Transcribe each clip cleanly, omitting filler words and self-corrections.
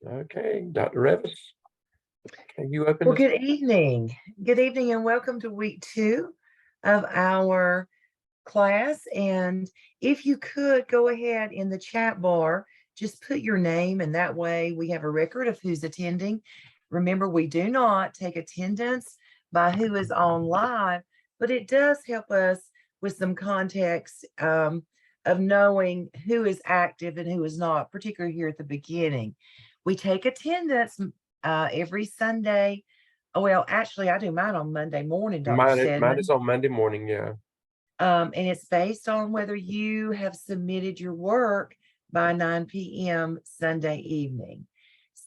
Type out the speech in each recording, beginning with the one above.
Okay, Dr. Revis, can you open Well, this? good evening. Good evening, and welcome to week 2 of our class. And if you could go ahead in the chat bar, just put your name, and that way we have a record of who's attending. Remember, we do not take attendance by who is on live, but it does help us with some context of knowing who is active and who is not, particularly here at the beginning. We take attendance every Sunday. Oh, well, actually, I do mine on Monday morning, Dr. Mine Stedman. is on Monday morning, yeah. And it's based on whether you have submitted your work by 9 p.m. Sunday evening.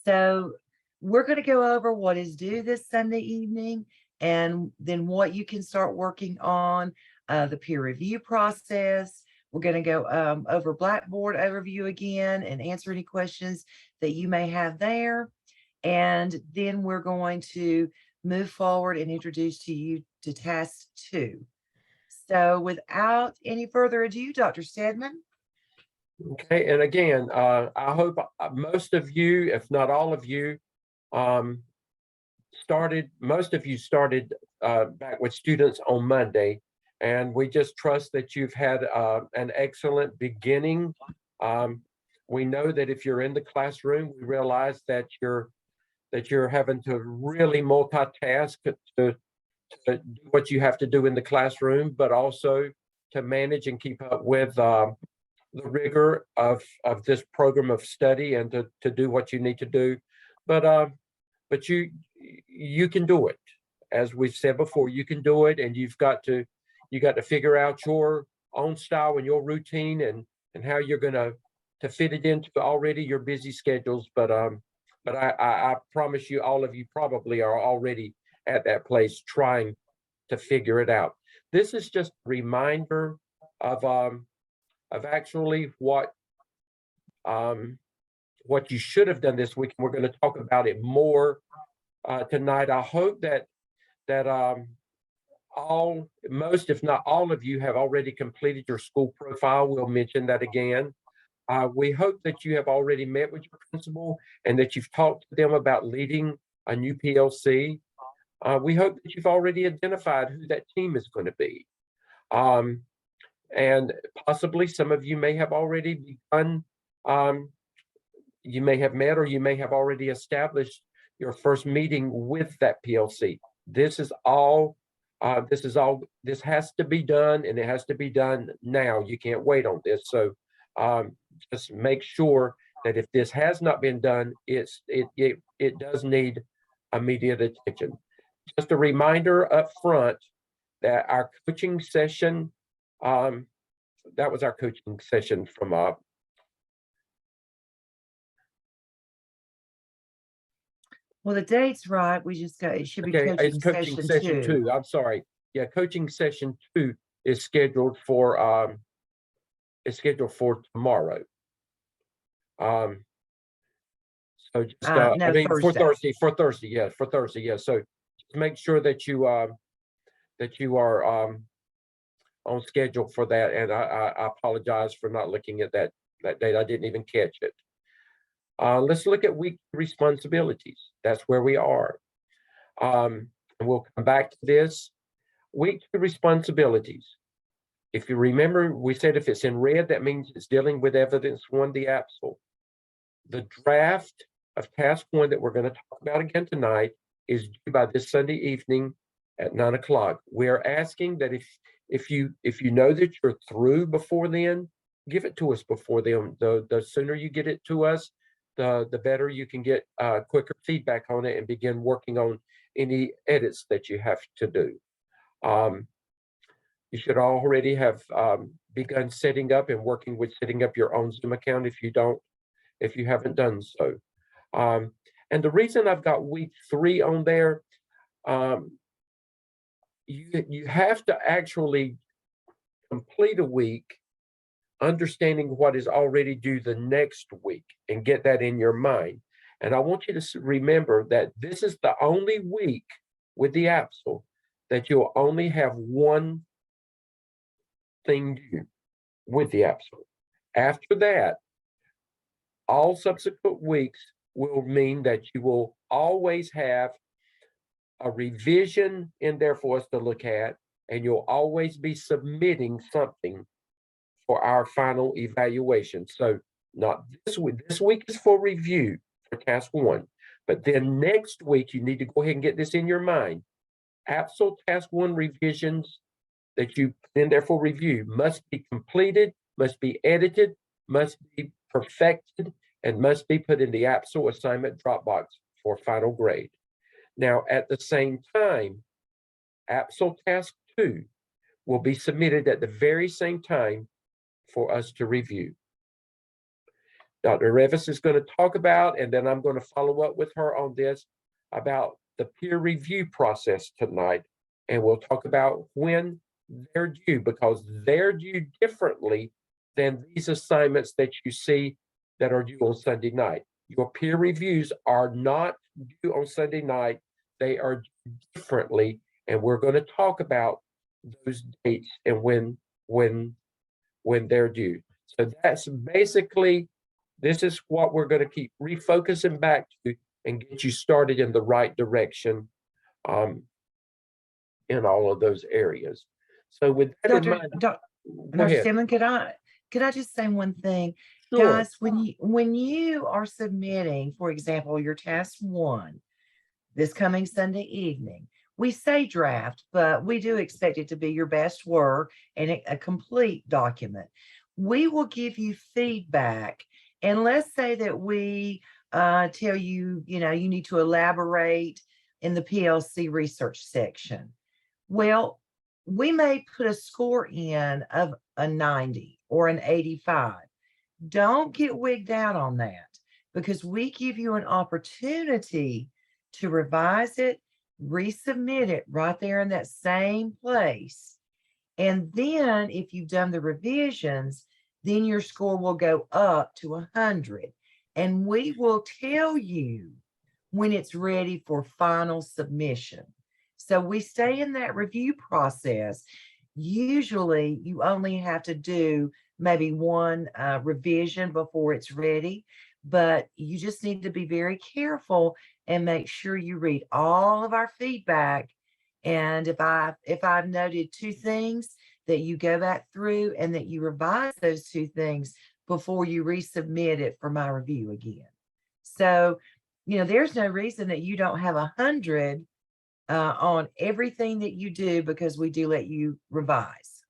So we're going to go over what is due this Sunday evening and then what you can start working on, the peer review process. We're going to go over Blackboard overview again and answer any questions that you may have there. And then we're going to move forward and introduce to you to task 2. So without any further ado, Dr. Stedman. Okay, and again, I hope most of you, if not all of you, most of you started back with students on Monday, and we just trust that you've had an excellent beginning. We know that if you're in the classroom, we realize that you're having to really multitask to do what you have to do in the classroom, but also to manage and keep up with the rigor of this program of study and to do what you need to do. But you can do it. As we've said before, you can do it, and you got to figure out your own style and your routine and how you're going to fit it into already your busy schedules. But I promise you, all of you probably are already at that place trying to figure it out. This is just a reminder of actually what you should have done this week. We're going to talk about it more tonight. I hope that most, if not all of you have already completed your school profile. We'll mention that again. We hope that you have already met with your principal and that you've talked to them about leading a new PLC. We hope that you've already identified who that team is going to be. And possibly some of you may have already begun, you may have met or you may have already established your first meeting with that PLC. This has to be done, and it has to be done now. You can't wait on this. So just make sure that if this has not been done, it does need immediate attention. Just a reminder up front that our coaching session, that was our coaching session from Well, the date's right. We just got, it should be okay, it's coaching coaching session 2. I'm sorry. Yeah, coaching session 2 is scheduled for tomorrow. So just No, I mean Thursday. for Thursday, yes. So just make sure that you are on schedule for that. And I apologize for not looking at that date. I didn't even catch it. Let's look at week responsibilities. That's where we are. And we'll come back to this. Week responsibilities. If you remember, we said if it's in red, that means it's dealing with evidence 1, the AAPSL. The draft of task 1 that we're going to talk about again tonight is due by this Sunday evening at 9 o'clock. We're asking that if you know that you're through before then, give it to us before then. The sooner you get it to us, the better you can get quicker feedback on it and begin working on any edits that you have to do. You should already have begun setting up and working with setting up your own Zoom account if you haven't done so. And the reason I've got week 3 on there, you have to actually complete a week understanding what is already due the next week and get that in your mind. And I want you to remember that this is the only week with the AAPSL that you'll only have one thing due with the AAPSL. After that, all subsequent weeks, will mean that you will always have a revision in there for us to look at, and you'll always be submitting something for our final evaluation. So not this week is for review for task one, but then next week you need to go ahead and get this in your mind. AAPSL task one revisions that you put in there for review must be completed, must be edited, must be perfected, and must be put in the AAPSL assignment Dropbox for final grade. Now, at the same time, AAPSL task two will be submitted at the very same time for us to review. Dr. Revis is going to talk about, and then I'm going to follow up with her on this, about the peer review process tonight. And we'll talk about when they're due, because they're due differently than these assignments that you see that are due on Sunday night. Your peer reviews are not due on Sunday night. They are due differently, and we're going to talk about those dates and when they're due. So that's basically, this is what we're going to keep refocusing back to and get you started in the right direction in all of those areas. So with that in mind, go Dr. ahead. Stillman, could I just say one thing? Sure. Guys, when you are submitting, for example, your task one this coming Sunday evening, we say draft, but we do expect it to be your best work and a complete document. We will give you feedback, and let's say that we tell you, you need to elaborate in the PLC research section. Well, we may put a score in of a 90 or an 85. Don't get wigged out on that, because we give you an opportunity to revise it, resubmit it right there in that same place. And then if you've done the revisions, then your score will go up to 100. And we will tell you when it's ready for final submission. So we stay in that review process. Usually you only have to do maybe one revision before it's ready, but you just need to be very careful and make sure you read all of our feedback. And if I've noted two things, that you go back through and that you revise those two things before you resubmit it for my review again. So, there's no reason that you don't have 100 on everything that you do, because we do let you revise.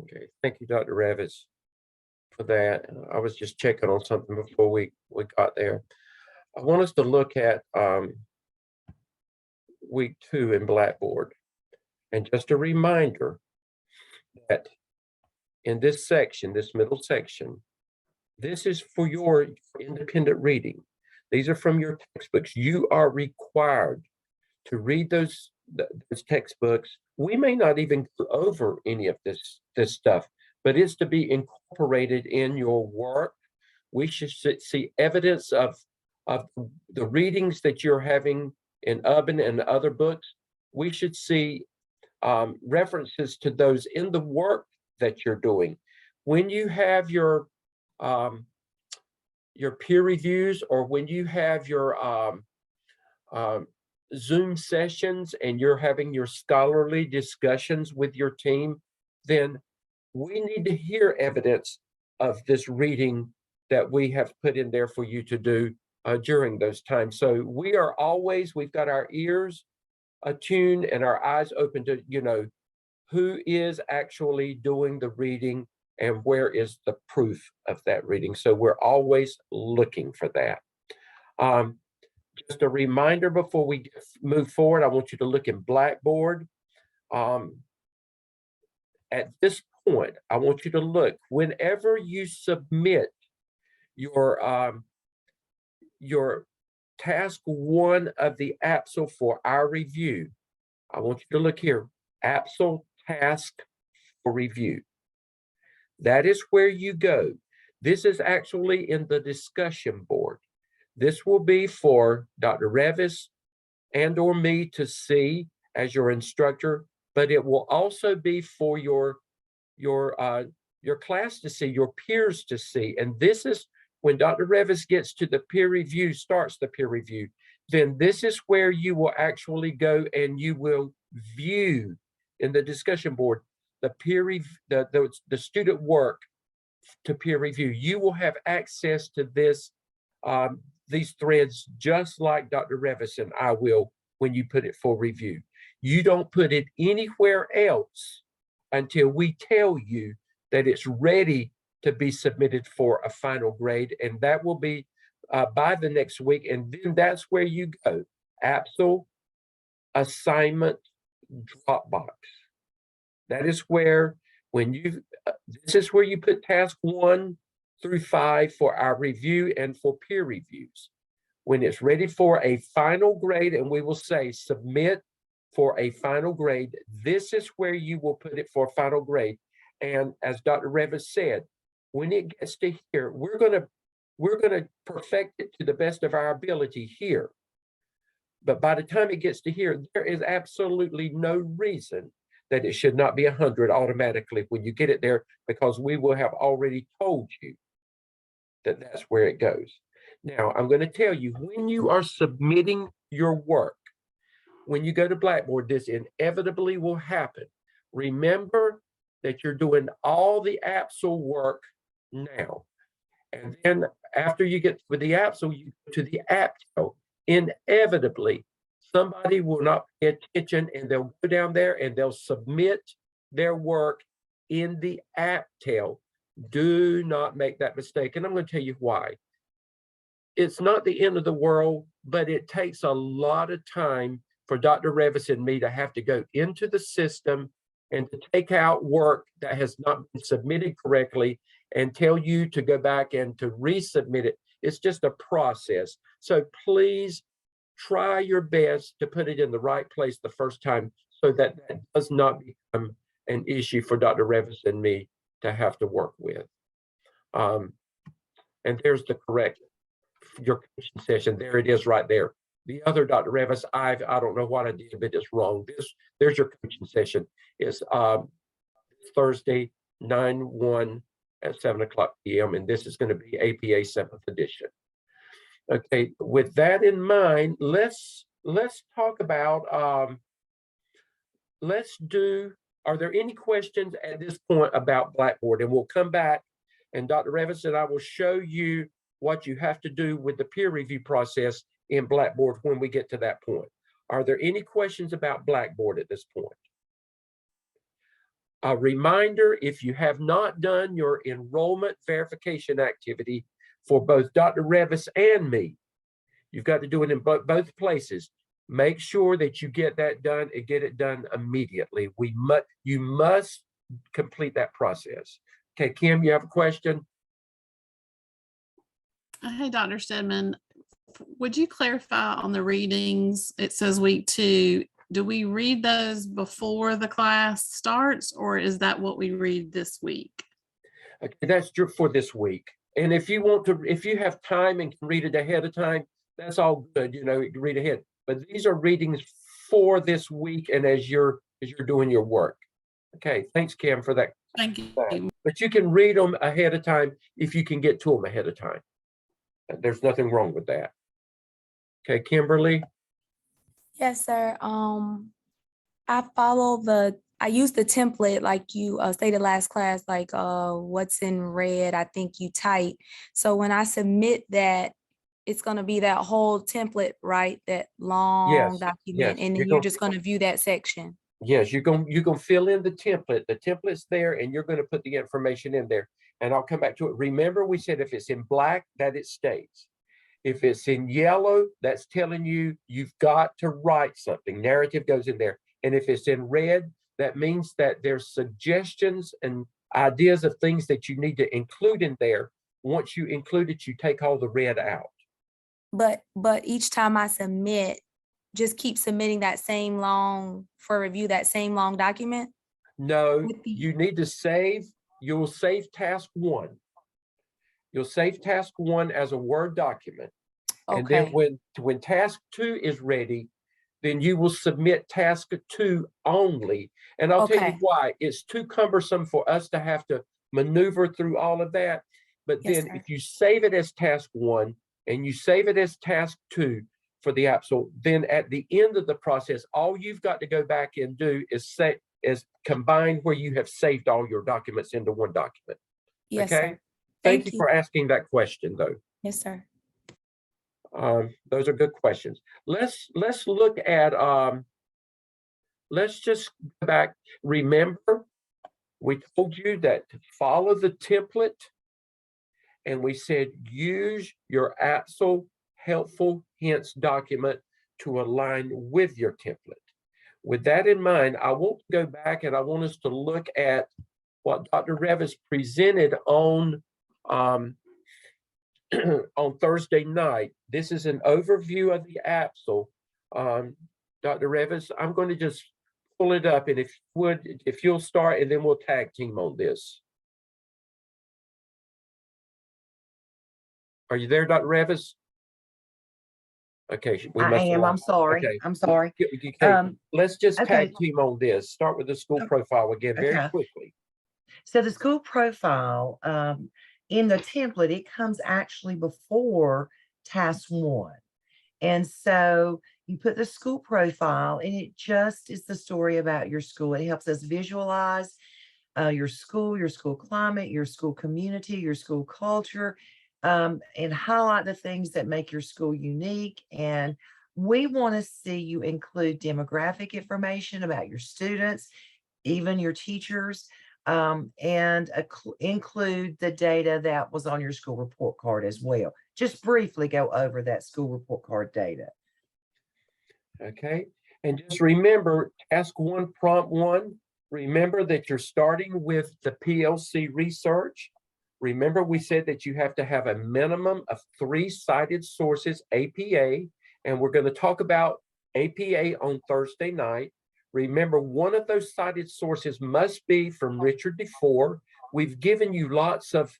Okay, thank you, Dr. Revis, for that. I was just checking on something before we got there. I want us to look at week 2 in Blackboard. And just a reminder that in this section, this middle section, this is for your independent reading. These are from your textbooks. You are required to read those textbooks. We may not even go over any of this stuff, but it's to be incorporated in your work. We should see evidence of the readings that you're having in Ubben and other books. We should see references to those in the work that you're doing. When you have your peer reviews, or when you have your Zoom sessions and you're having your scholarly discussions with your team, then we need to hear evidence of this reading that we have put in there for you to do during those times. So we've got our ears attuned and our eyes open to, who is actually doing the reading and where is the proof of that reading. So we're always looking for that. Just a reminder before we move forward, I want you to look in Blackboard. At this point, I want you to look, whenever you submit your task one of the AAPSL for our review, I want you to look here, AAPSL task for review. That is where you go. This is actually in the discussion board. This will be for Dr. Revis and or me to see as your instructor, but it will also be for your class to see, your peers to see. And this is When Dr. Revis gets to the peer review, starts the peer review, then this is where you will actually go and you will view in the discussion board the peer review, the student work to peer review. You will have access to this, these threads, just like Dr. Revis and I will when you put it for review. You don't put it anywhere else until we tell you that it's ready to be submitted for a final grade, and that will be by the next week. And then that's where you go. AAPSL assignment Dropbox. That is where when you this is where you put task 1 through 5 for our review and for peer reviews. When it's ready for a final grade, and we will say submit for a final grade, this is where you will put it for final grade. And as Dr. Revis said, when it gets to here, we're gonna perfect it to the best of our ability here. But by the time it gets to here, there is absolutely no reason that it should not be 100 automatically when you get it there, because we will have already told you that that's where it goes. Now, I'm going to tell you, when you are submitting your work, when you go to Blackboard, this inevitably will happen. Remember that you're doing all the AAPSL work now. And then after you get with the AAPSL, you go to the AAPTEL. Inevitably, somebody will not pay attention and they'll go down there and they'll submit their work in the AAPTEL. Do not make that mistake. And I'm going to tell you why. It's not the end of the world, but it takes a lot of time for Dr. Revis and me to have to go into the system and to take out work that has not been submitted correctly and tell you to go back and to resubmit it. It's just a process. So please try your best to put it in the right place the first time so that that does not become an issue for Dr. Revis and me to have to work with. And there's the correct, your coaching session. There it is right there. The other Dr. Revis, I don't know what I did, but it's wrong. There's your coaching session. It's Thursday, 9/1 at 7:00 p.m. And this is going to be APA 7th edition. Okay, with that in mind, let's talk about, are there any questions at this point about Blackboard? And we'll come back and Dr. Revis and I will show you what you have to do with the peer review process in Blackboard when we get to that point. Are there any questions about Blackboard at this point? A reminder, if you have not done your enrollment verification activity for both Dr. Revis and me, you've got to do it in both places. Make sure that you get that done and get it done immediately. You must complete that process. Okay, Kim, you have a question? Hey, Dr. Stedman, would you clarify on the readings? It says week 2. Do we read those before the class starts, or is that what we read this week? Okay, that's for this week. And if you want to, if you have time and can read it ahead of time, that's all good. You know, you can read ahead. But these are readings for this week and as you're doing your work. Okay, thanks, Kim, for that. Thank you. But you can read them ahead of time if you can get to them ahead of time. There's nothing wrong with that. Okay, Kimberly? Yes, sir. I use the template like you stated last class, like what's in red, I think you type. So when I submit that, it's going to be that whole template, right? That long document. Yes. And then you're just going to view that section. Yes, you're gonna fill in the template. The template's there and you're going to put the information in there. And I'll come back to it. Remember, we said if it's in black, that it stays. If it's in yellow, that's telling you you've got to write something. Narrative goes in there. And if it's in red, that means that there's suggestions and ideas of things that you need to include in there. Once you include it, you take all the red out. But each time I submit, just keep submitting that same long for review, that same long document? No, you need to save. You'll save task 1. You'll save task 1 as a Word document. Okay. And then when task 2 is ready, then you will submit task 2 only. And I'll tell you why. It's too cumbersome for us to have to maneuver through all of that. But Yes, then sir. if you save it as task 1 and you save it as task 2 for the AAPSL, then at the end of the process, all you've got to go back and do is combine where you have saved all your documents into one document. Yes, Okay? sir. Thank you for asking that question, though. Yes, sir. Those are good questions. Let's look at let's just go back. Remember, we told you that to follow the template, and we said use your AAPSL helpful hints document to align with your template. With that in mind, I want to go back and I want us to look at what Dr. Revis presented on on Thursday night. This is an overview of the AAPSL. Dr. Revis, I'm going to just pull it up, and if you'll start, and then we'll tag team on this. Are you there, Dr. Revis? Okay, we I must have am. I'm lost- sorry. Okay. I'm sorry. Okay, let's just okay. tag team on this. Start with the school Oh, profile again very okay. quickly. So the school profile, in the template, it comes actually before task 1. And so you put the school profile, and it just is the story about your school. It helps us visualize your school climate, your school community, your school culture, and highlight the things that make your school unique. And we want to see you include demographic information about your students, even your teachers, and include the data that was on your school report card as well. Just briefly go over that school report card data. Okay, and just remember, task 1, prompt 1, remember that you're starting with the PLC research. Remember, we said that you have to have a minimum of 3 cited sources, APA, and we're going to talk about APA on Thursday night. Remember, one of those cited sources must be from Richard DeFore. We've given you lots of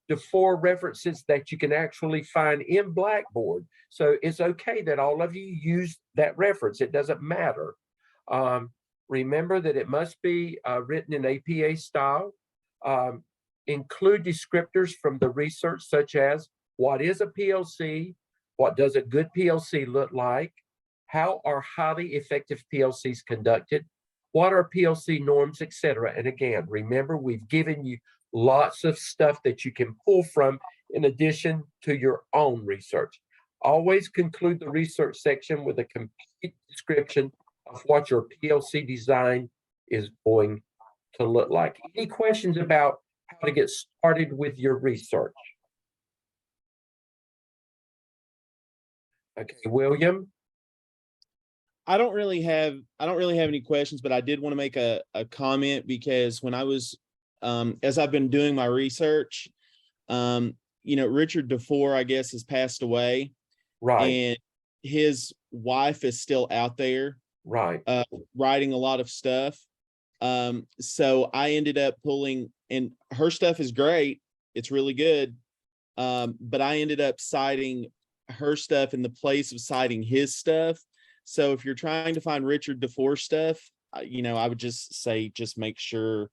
DeFore references that you can actually find in Blackboard. So it's okay that all of you use that reference. It doesn't matter. Remember that it must be written in APA style. Include descriptors from the research, such as what is a PLC? What does a good PLC look like? How are highly effective PLCs conducted? What are PLC norms, etc.? And again, remember, we've given you lots of stuff that you can pull from in addition to your own research. Always conclude the research section with a complete description of what your PLC design is going to look like. Any questions about how to get started with your research? Okay, William. I don't really have any questions, but I did want to make a comment, because when I was as I've been doing my research, Richard DeFore, I guess, has passed away. Right. And his wife is still out there, right, writing a lot of stuff. So I ended up pulling, and her stuff is great. It's really good. But I ended up citing her stuff in the place of citing his stuff. So if you're trying to find Richard DeFore stuff, I would just say, just make sure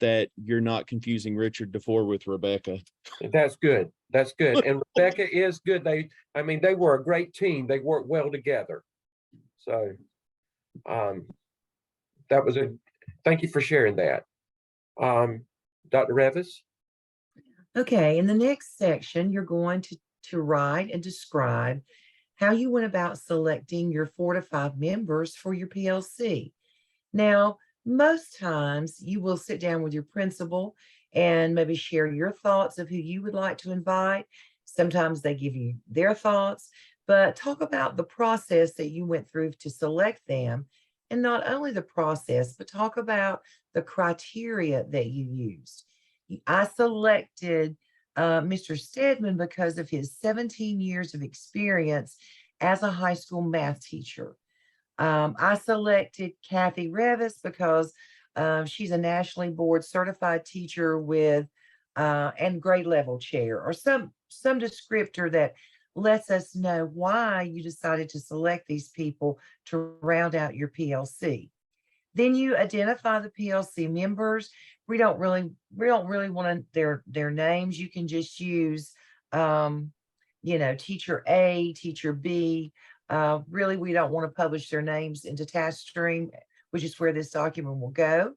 that you're not confusing Richard DeFore with Rebecca. That's good. That's good. And Rebecca is good. They were a great team. They worked well together. So that was thank you for sharing that. Dr. Revis? Okay, in the next section, you're going to write and describe how you went about selecting your 4 to 5 members for your PLC. Now, most times you will sit down with your principal and maybe share your thoughts of who you would like to invite. Sometimes they give you their thoughts, but talk about the process that you went through to select them. And not only the process, but talk about the criteria that you used. I selected Mr. Stedman because of his 17 years of experience as a high school math teacher. I selected Kathy Revis because she's a nationally board certified teacher with and grade level chair, or some descriptor that lets us know why you decided to select these people to round out your PLC. Then you identify the PLC members. We don't really want their names. You can just use, teacher A, teacher B. Really, we don't want to publish their names into task stream, which is where this document will go.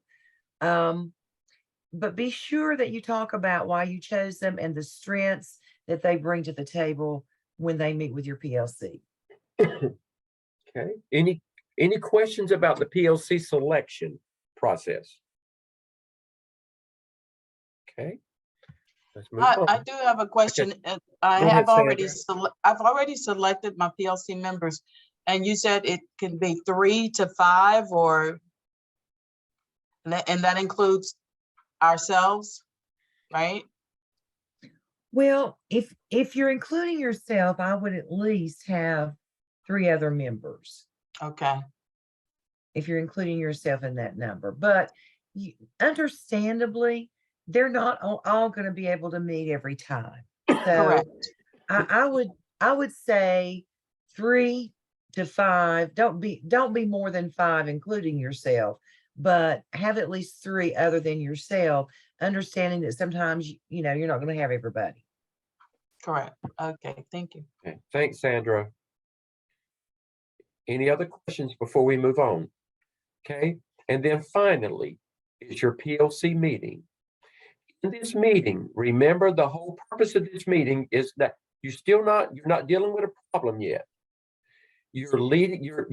But be sure that you talk about why you chose them and the strengths that they bring to the table when they meet with your PLC. Okay, any questions about the PLC selection process? Okay, let's move on. I do have a question. I Go ahead, have already, Sandra. I've already selected my PLC members, and you said it can be 3 to 5, or, and that includes ourselves, right? Well, if you're including yourself, I would at least have 3 other members Okay, if you're including yourself in that number. But understandably, they're not all going to be able to meet every time. So correct. I would say 3 to 5. Don't be more than 5, including yourself, but have at least 3 other than yourself, understanding that sometimes you're not going to have everybody. Correct. Okay, thank you. Okay, thanks, Sandra. Any other questions before we move on? Okay, and then finally, is your PLC meeting. In this meeting, remember the whole purpose of this meeting is that you're not dealing with a problem yet. You're leading your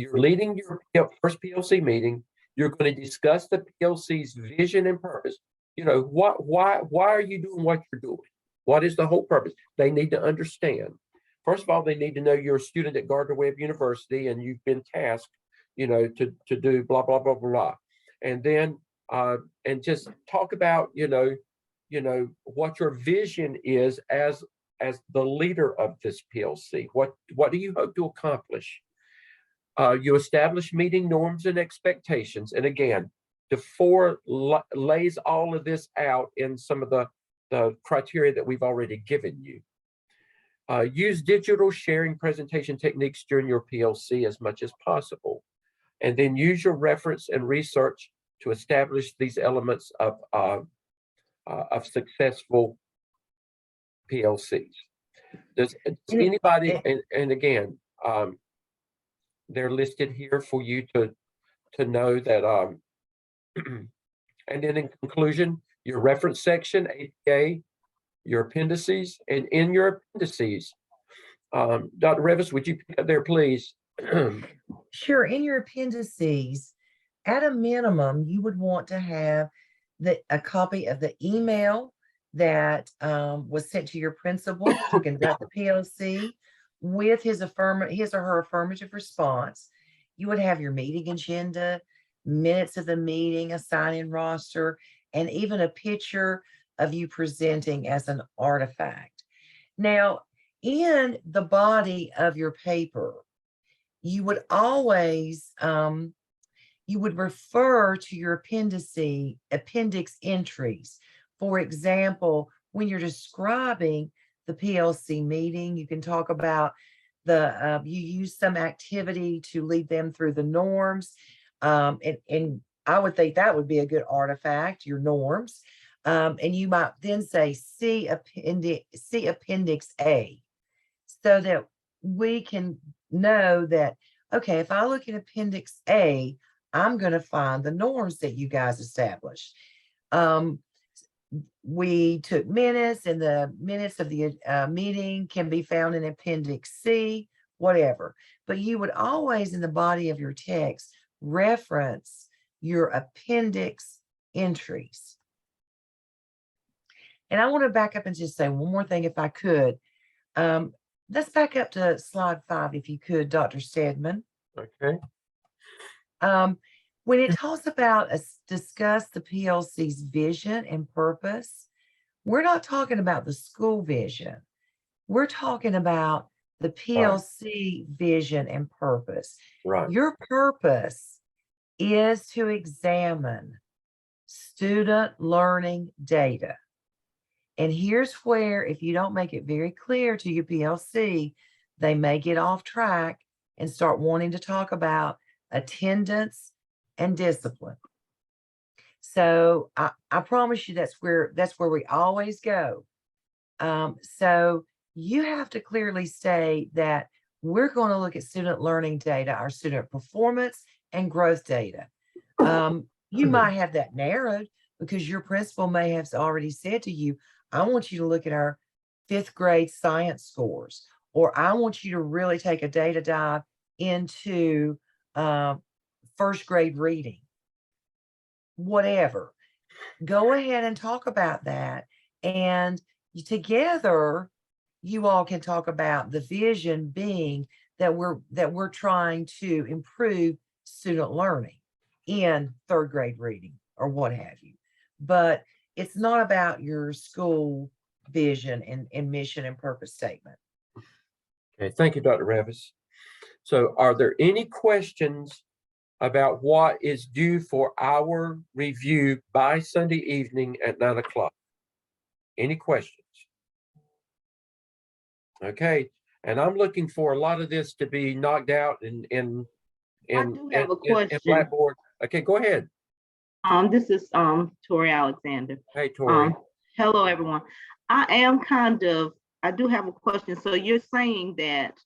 first PLC meeting. You're going to discuss the PLC's vision and purpose. Why are you doing what you're doing? What is the whole purpose? They need to understand. First of all, they need to know you're a student at Gardner-Webb University and you've been tasked, to do blah, blah, blah, blah. And then, and just talk about, what your vision is as the leader of this PLC. What do you hope to accomplish? You establish meeting norms and expectations. And again, DeFore lays all of this out in some of the criteria that we've already given you. Use digital sharing presentation techniques during your PLC as much as possible. And then use your reference and research to establish these elements of successful PLCs. Does anybody, and again, they're listed here for you to know that, and then in conclusion, your reference section, APA, your appendices, and in your appendices, Dr. Revis, would you pick up there, please? Sure. In your appendices, at a minimum, you would want to have a copy of the email that was sent to your principal to conduct the PLC with his or her affirmative response. You would have your meeting agenda, minutes of the meeting, a sign-in roster, and even a picture of you presenting as an artifact. Now, in the body of your paper, you would always you would refer to your appendix entries. For example, when you're describing the PLC meeting, you can talk about you use some activity to lead them through the norms. And I would think that would be a good artifact, your norms. And you might then say, see appendix A, so that we can know that, okay, if I look at appendix A, I'm going to find the norms that you guys established. We took minutes, and the minutes of the meeting can be found in appendix C, whatever. But you would always, in the body of your text, reference your appendix entries. And I want to back up and just say one more thing, if I could. Let's back up to slide 5, if you could, Dr. Stedman. Okay. When it talks about discuss the PLC's vision and purpose, we're not talking about the school vision. We're talking about the PLC vision and purpose. Right. Your purpose is to examine student learning data. And here's where, if you don't make it very clear to your PLC, they may get off track and start wanting to talk about attendance and discipline. So I promise you that's where we always go. So you have to clearly state that we're going to look at student learning data, our student performance and growth data. You might have that narrowed because your principal may have already said to you, I want you to look at our 5th grade science scores, or I want you to really take a data dive into 1st grade reading. Whatever. Go ahead and talk about that. And together, you all can talk about the vision being that we're trying to improve student learning in 3rd grade reading or what have you. But it's not about your school vision and mission and purpose statement. Okay, thank you, Dr. Revis. So are there any questions about what is due for our review by Sunday evening at 9 o'clock? Any questions? Okay, and I'm looking for a lot of this to be knocked out in do have a in question. Blackboard. Okay, go ahead. This is Tori Alexander. Hey, Tori. Hello, everyone. I do have a question. So you're saying that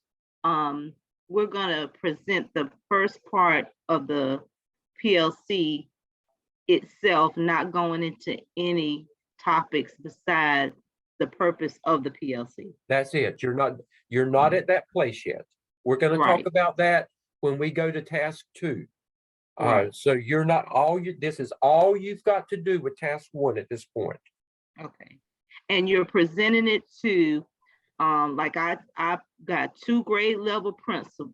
we're gonna present the first part of the PLC itself, not going into any topics besides the purpose of the PLC. That's it. You're not at that place yet. We're going to talk Right. about that when we go to task 2. Right. So you're not this is all you've got to do with task 1 at this point. Okay. And you're presenting it to, like I've got 2 grade level principal,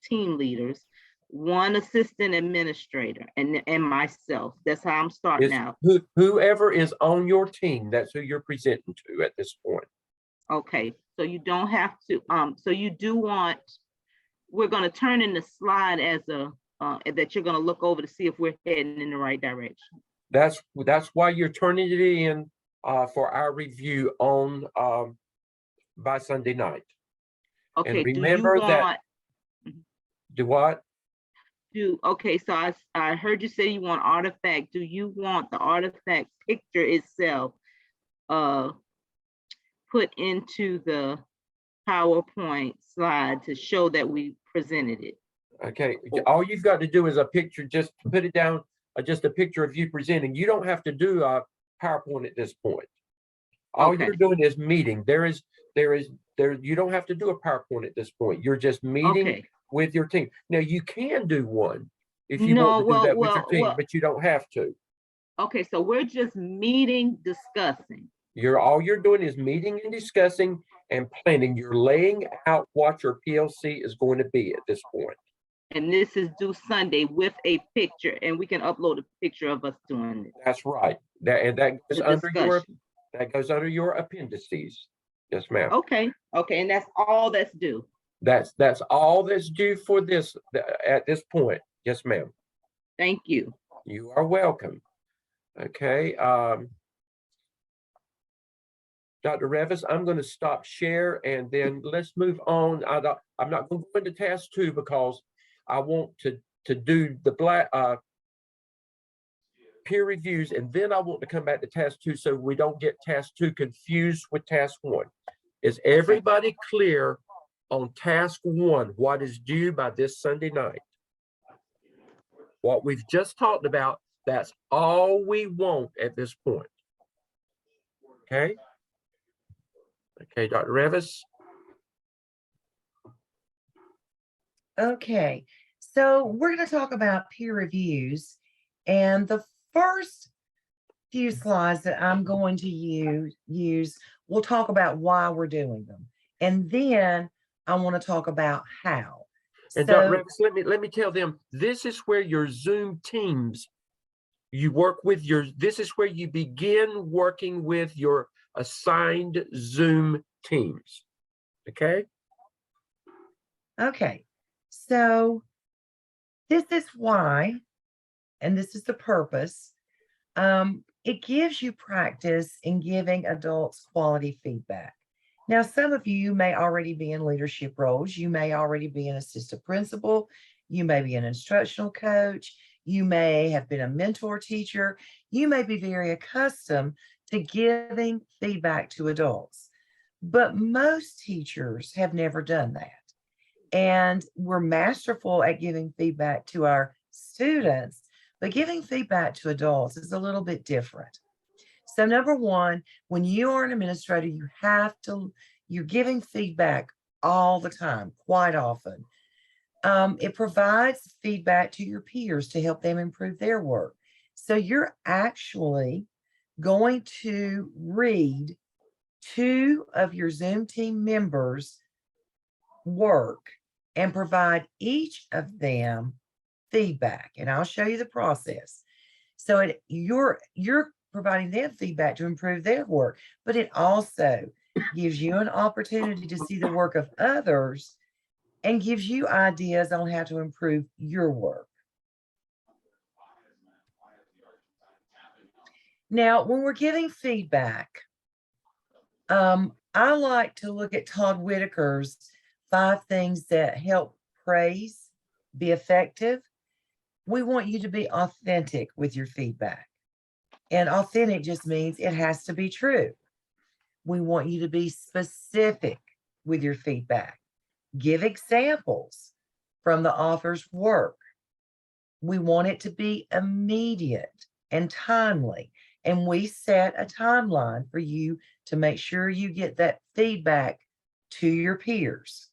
team leaders, 1 assistant administrator, and myself. That's how I'm starting out. Whoever is on your team, that's who you're presenting to at this point. Okay, so you don't have to, so you do want, we're gonna turn in the slide as a, that you're gonna look over to see if we're heading in the right direction. That's why you're turning it in for our review on by Sunday night. Okay, And remember that. Do what? Okay, so I heard you say you want artifact. Do you want the artifact picture itself put into the PowerPoint slide to show that we presented it? Okay, all you've got to do is a picture, just put it down, just a picture of you presenting. You don't have to do a PowerPoint at this point. All Okay. you're doing is meeting. You don't have to do a PowerPoint at this point. You're just meeting Okay. with your team. Now you can do one if you want to do that with your team, but you don't have to. Okay, so we're just meeting, discussing. All you're doing is meeting and discussing and planning. You're laying out what your PLC is going to be at this point. And this is due Sunday with a picture, and we can upload a picture of us doing it. That's right. That goes The under your appendices. Yes, ma'am. Okay, and that's all that's due. That's all that's due for this at this point. Yes, ma'am. Thank you. You are welcome. Okay. Dr. Revis, I'm going to stop share and then let's move on. I'm not going to go into task 2 because I want to do the peer reviews, and then I want to come back to task 2 so we don't get task 2 confused with task 1. Is everybody clear on task 1, what is due by this Sunday night? What we've just talked about, that's all we want at this point. Okay? Okay, Dr. Revis. Okay, so we're going to talk about peer reviews, and the first few slides that I'm going to use, we'll talk about why we're doing them, and then I want to talk about how. And Dr. Revis, let me tell them, this is where your Zoom teams, you work with this is where you begin working with your assigned Zoom teams. Okay? Okay, so this is why, and this is the purpose. It gives you practice in giving adults quality feedback. Now, some of you may already be in leadership roles. You may already be an assistant principal. You may be an instructional coach. You may have been a mentor teacher. You may be very accustomed to giving feedback to adults, but most teachers have never done that. And we're masterful at giving feedback to our students, but giving feedback to adults is a little bit different. So number one, when you are an administrator, you're giving feedback all the time, quite often. It provides feedback to your peers to help them improve their work. So you're actually going to read two of your Zoom team members' work and provide each of them feedback. And I'll show you the process. So you're providing them feedback to improve their work, but it also gives you an opportunity to see the work of others and gives you ideas on how to improve your work. Now, when we're giving feedback, I like to look at Todd Whitaker's 5 things that help praise be effective. We want you to be authentic with your feedback. And authentic just means it has to be true. We want you to be specific with your feedback. Give examples from the author's work. We want it to be immediate and timely. And we set a timeline for you to make sure you get that feedback to your peers.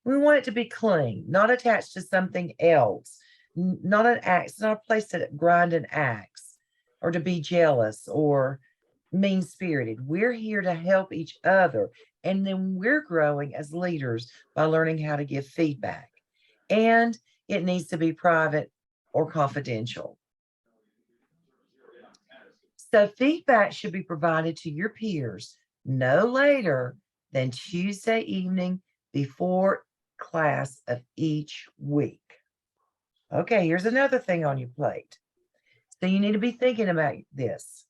We want it to be clean, not attached to something else, not an axe, not a place to grind an axe or to be jealous or mean-spirited. We're here to help each other. And then we're growing as leaders by learning how to give feedback. And it needs to be private or confidential. So feedback should be provided to your peers no later than Tuesday evening before class of each week. Okay, here's another thing on your plate. So you need to be thinking about this.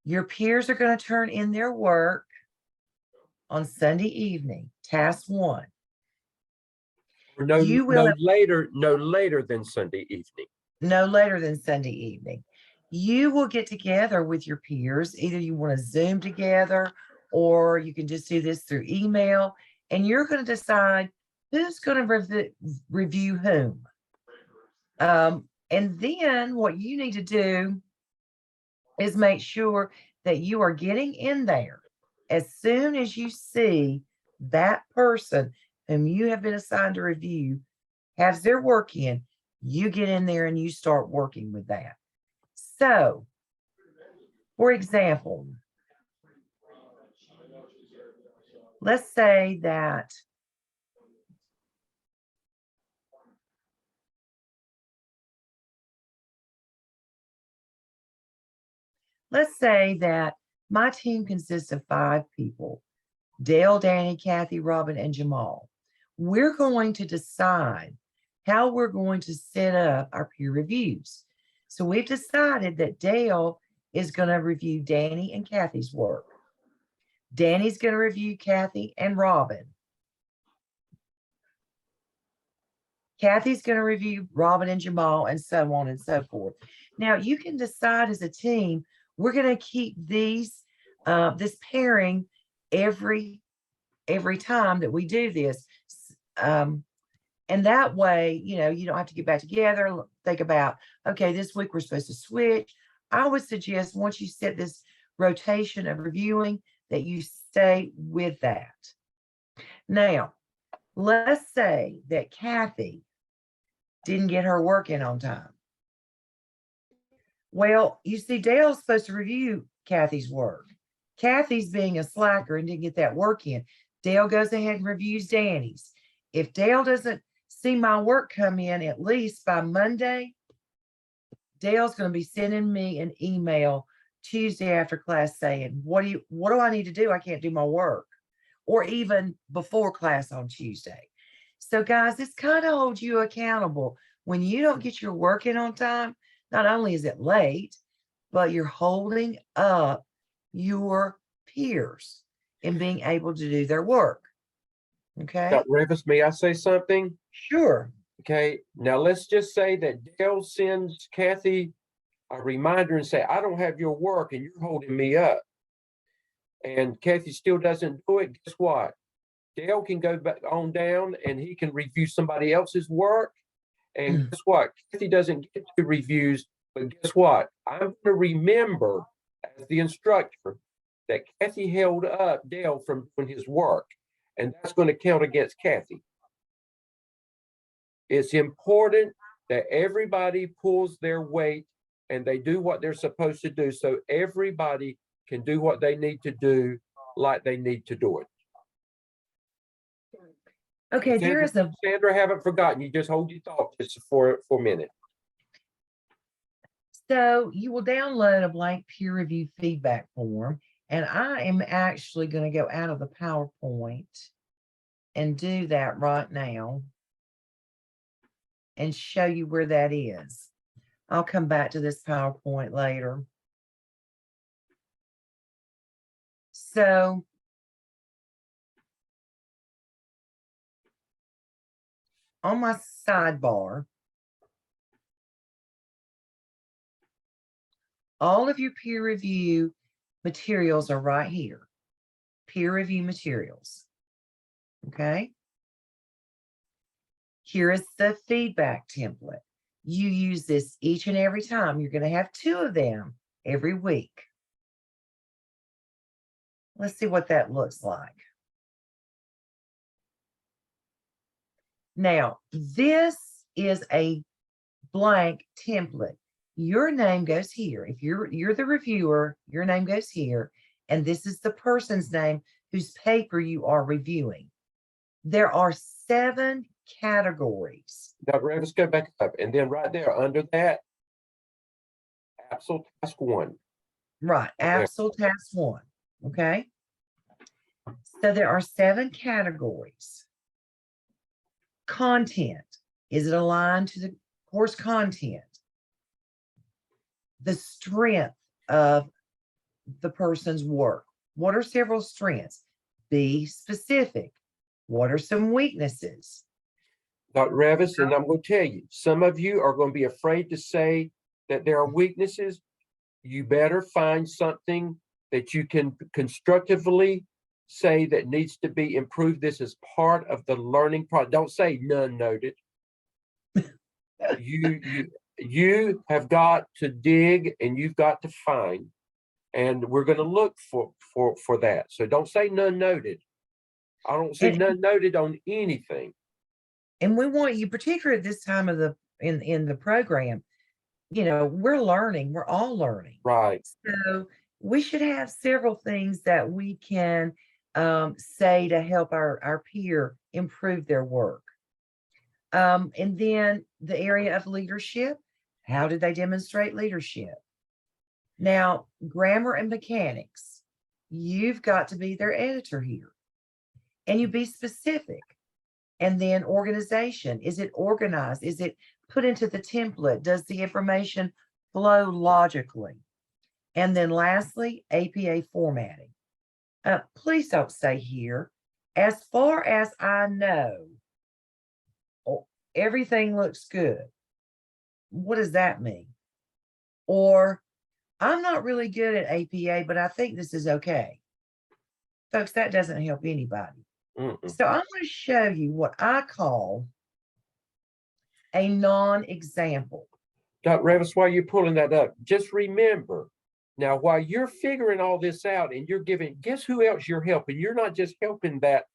Your peers are going to turn in their work on Sunday evening, task 1. No, You will no later than Sunday evening. no later than Sunday evening. You will get together with your peers. Either you want to Zoom together or you can just do this through email, and you're going to decide who's going to review whom. And then what you need to do is make sure that you are getting in there as soon as you see that person whom you have been assigned to review has their work in, you get in there and you start working with that. So, for example, let's say that my team consists of 5 people: Dale, Danny, Kathy, Robin, and Jamal. We're going to decide how we're going to set up our peer reviews. So we've decided that Dale is going to review Danny and Kathy's work. Danny's going to review Kathy and Robin. Kathy's going to review Robin and Jamal, and so on and so forth. Now you can decide as a team, we're going to keep these this pairing every time that we do this. And that way, you know, you don't have to get back together, think about, okay, this week we're supposed to switch. I would suggest once you set this rotation of reviewing that you stay with that. Now, let's say that Kathy didn't get her work in on time. Well, you see, Dale's supposed to review Kathy's work. Kathy's being a slacker and didn't get that work in. Dale goes ahead and reviews Danny's. If Dale doesn't see my work come in at least by Monday, Dale's going to be sending me an email Tuesday after class saying, what do I need to do? I can't do my work. Or even before class on Tuesday. So guys, this kind of holds you accountable. When you don't get your work in on time, not only is it late, but you're holding up your peers in being able to do their work. Okay. Revis, may I say something? Sure. Okay, now let's just say that Dale sends Kathy a reminder and say, I don't have your work and you're holding me up. And Kathy still doesn't do it. Guess what? Dale can go back on down and he can review somebody else's work. And guess what? Kathy doesn't get to reviews, but guess what? I'm going to remember as the instructor that Kathy held up Dale from doing his work, and that's going to count against Kathy. It's important that everybody pulls their weight and they do what they're supposed to do so everybody can do what they need to do like they need to do it. Okay, there is a, Sandra, haven't forgotten. You just hold your thought just for a minute. so you will download a blank peer review feedback form, and I am actually going to go out of the PowerPoint and do that right now and show you where that is. I'll come back to this PowerPoint later. So on my sidebar, all of your peer review materials are right here. Peer review materials. Okay. Here is the feedback template. You use this each and every time. You're going to have 2 of them every week. Let's see what that looks like. Now, this is a blank template. Your name goes here. If you're the reviewer, your name goes here, and this is the person's name whose paper you are reviewing. There are 7 categories. Now, let's go back up, and then right there under that, AAPSL task 1. Right, AAPSL task 1. Okay. So there are 7 categories. Content. Is it aligned to the course content? The strength of the person's work. What are several strengths? Be specific. What are some weaknesses? Dr. Revis, and I'm going to tell you, some of you are going to be afraid to say that there are weaknesses. You better find something that you can constructively say that needs to be improved. This is part of the learning process. Don't say none noted. You have got to dig and you've got to find, and we're going to look for that. So don't say none noted. I don't see none noted on anything. And we want you, particularly at this time of the in the program, you know, we're learning, we're all learning. Right. So we should have several things that we can say to help our peer improve their work. And then the area of leadership, how did they demonstrate leadership? Now, grammar and mechanics, you've got to be their editor here. And you be specific. And then organization, is it organized? Is it put into the template? Does the information flow logically? And then lastly, APA formatting. Please don't say here, as far as I know, everything looks good. What does that mean? Or I'm not really good at APA, but I think this is okay. Folks, that doesn't help anybody. So I'm going to show you what I call a non-example. Dr. Revis, while you're pulling that up, just remember, now while you're figuring all this out and you're giving, guess who else you're helping? You're not just helping that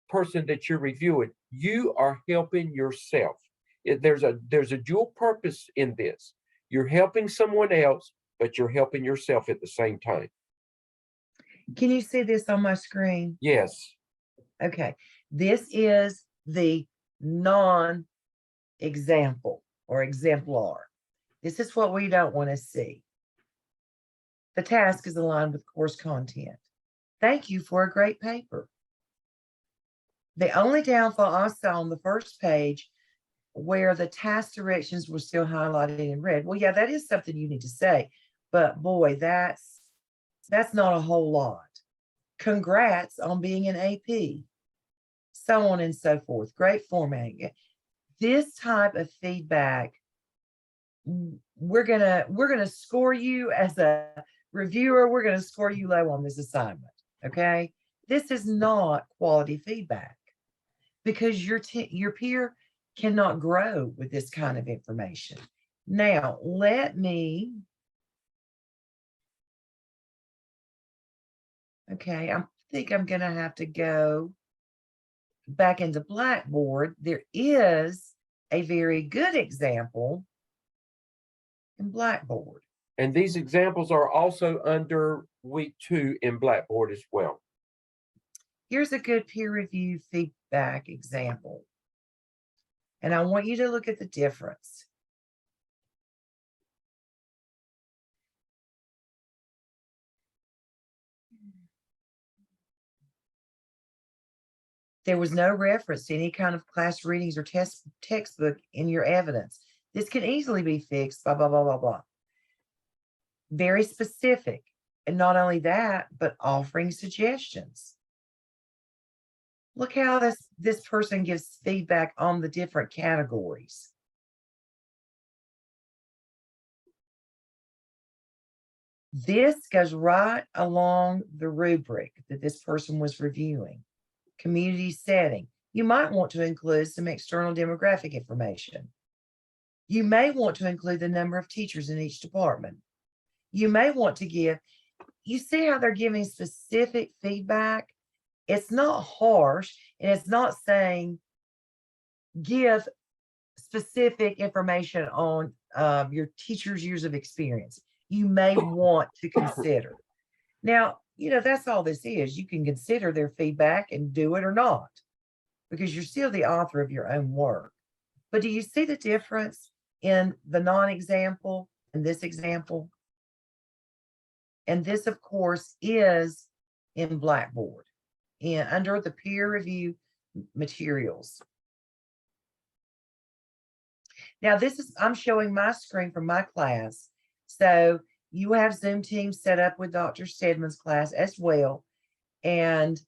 person that you're reviewing, you are helping yourself. There's a dual purpose in this. You're helping someone else, but you're helping yourself at the same time. Can you see this on my screen? Yes. Okay, this is the non-example or exemplar. This is what we don't want to see. The task is aligned with course content. Thank you for a great paper. The only downfall I saw on the first page where the task directions were still highlighted in red. Well, yeah, that is something you need to say, but boy, that's not a whole lot. Congrats on being an AP, so on and so forth. Great formatting. this type of feedback, we're gonna score you as a reviewer. We're gonna score you low on this assignment. Okay, this is not quality feedback because your peer cannot grow with this kind of information. Now, let me. Okay, I think I'm gonna have to go back into Blackboard. There is a very good example in Blackboard. And these examples are also under week 2 in Blackboard as well. Here's a good peer review feedback example. And I want you to look at the difference. There was no reference to any kind of class readings or textbook in your evidence. This can easily be fixed, blah, blah, blah, blah, blah. Very specific. And not only that, but offering suggestions. Look how this person gives feedback on the different categories. This goes right along the rubric that this person was reviewing. Community setting. You might want to include some external demographic information. You may want to include the number of teachers in each department. You may want to give, you see how they're giving specific feedback? It's not harsh, and it's not saying give specific information on your teacher's years of experience. You may want to consider. Now, you know, that's all this is. You can consider their feedback and do it or not, because you're still the author of your own work. But do you see the difference in the non-example and this example? And this, of course, is in Blackboard and under the peer review materials. Now, this is, I'm showing my screen from my class. So you have Zoom teams set up with Dr. Stedman's class as well. And,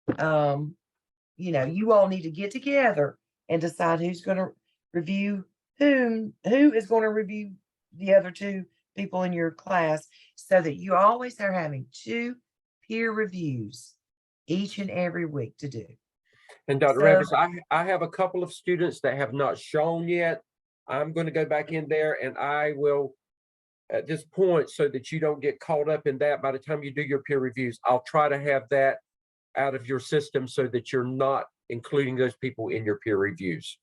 you know, you all need to get together and decide who's going to review who is going to review the other two people in your class, so that you always are having 2 peer reviews each and every week to do. And Dr. So- Revis, I have a couple of students that have not shown yet. I'm going to go back in there and I will, at this point, so that you don't get caught up in that by the time you do your peer reviews, I'll try to have that out of your system so that you're not including those people in your peer reviews.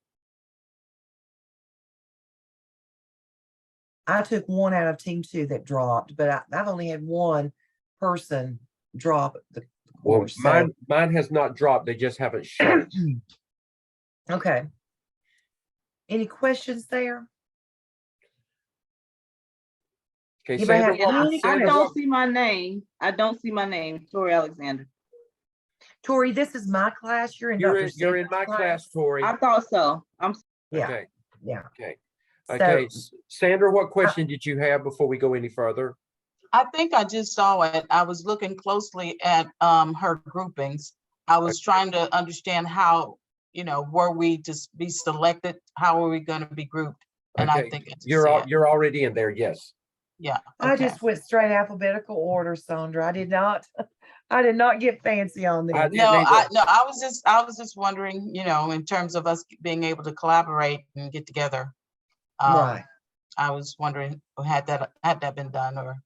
I took one out of team 2 that dropped, but I've only had one person drop the Well, course. So, mine has not dropped. They just haven't shown. okay. Any questions there? Okay, Anybody have Sandra, any- I Sandra, don't see my name. I don't see my name, Tori Alexander. Tori, this is my class. You're in Dr. you're in Stedman's my class, Tori. I thought so. Yeah, Okay, yeah. okay. So- Okay, Sandra, what question did you have before we go any further? I think I just saw it. I was looking closely at her groupings. I was trying to understand how, you know, were we to be selected? How are we going to be grouped? And I Okay, think it's you're already in there, yes. yeah. I Okay. just went straight alphabetical order, Sandra. I did not get fancy on I this. didn't either. I was just wondering, you know, in terms of us being able to collaborate and get together. Right. I was wondering, had that been done, or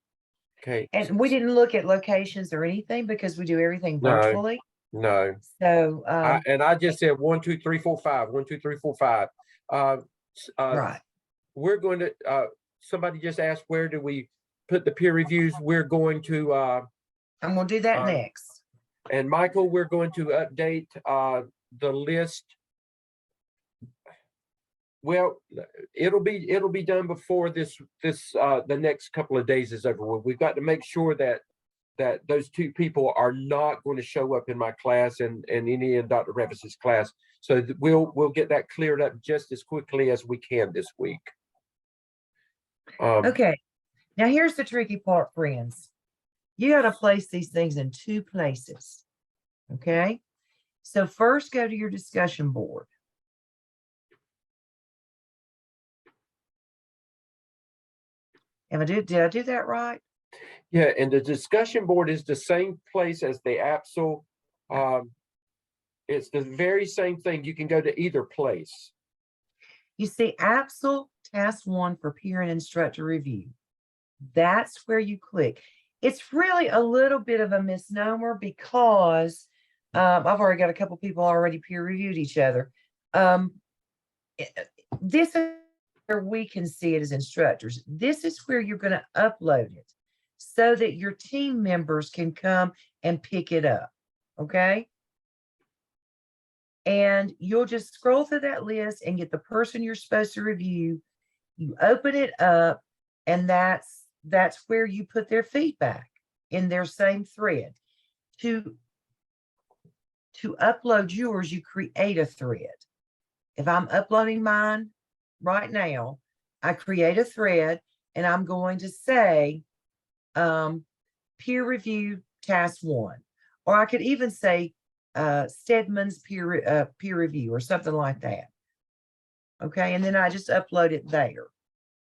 Okay. And we didn't look at locations or anything because we do everything No. virtually. No, So, I just said 1, 2, 3, 4, 5, 1, 2, 3, 4, 5. right. We're going to, somebody just asked, where do we put the peer reviews? We're going to, I'm going to do that uh, next. and Michael, we're going to update the list. Well, it'll be done before the next couple of days is over. We've got to make sure that those 2 people are not going to show up in my class and any in Dr. Revis's class. So that we'll get that cleared up just as quickly as we can this week. Okay. Now here's the tricky part, friends. You got to place these things in 2 places. Okay. So first go to your discussion board. Did I do that right? Yeah, and the discussion board is the same place as the APSL. It's the very same thing. You can go to either place. You see, AAPSL Task 1 for peer and instructor review. That's where you click. It's really a little bit of a misnomer because I've already got a couple people already peer reviewed each other. This is where we can see it as instructors. This is where you're going to upload it so that your team members can come and pick it up. Okay. And you'll just scroll through that list and get the person you're supposed to review. You open it up, and that's where you put their feedback in their same thread. To upload yours, you create a thread. If I'm uploading mine right now, I create a thread, and I'm going to say peer review task 1, or I could even say Stedman's peer review or something like that. Okay, and then I just upload it there.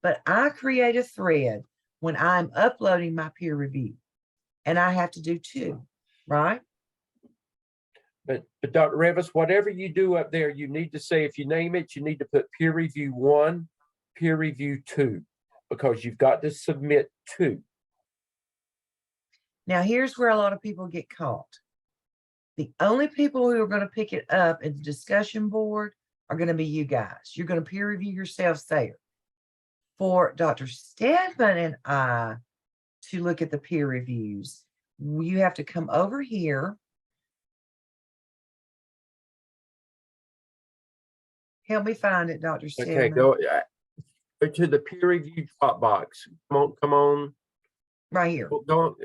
But I create a thread when I'm uploading my peer review, and I have to do 2, right? But Dr. Revis, whatever you do up there, you need to say, if you name it, you need to put peer review 1, peer review 2, because you've got to submit 2. Now, here's where a lot of people get caught. The only people who are going to pick it up in the discussion board are going to be you guys. You're going to peer review yourselves there. For Dr. Stedman and I to look at the peer reviews, you have to come over here. Help me find it, Dr. Stedman. Okay, go to the peer review drop box. Come on. Right here. Go,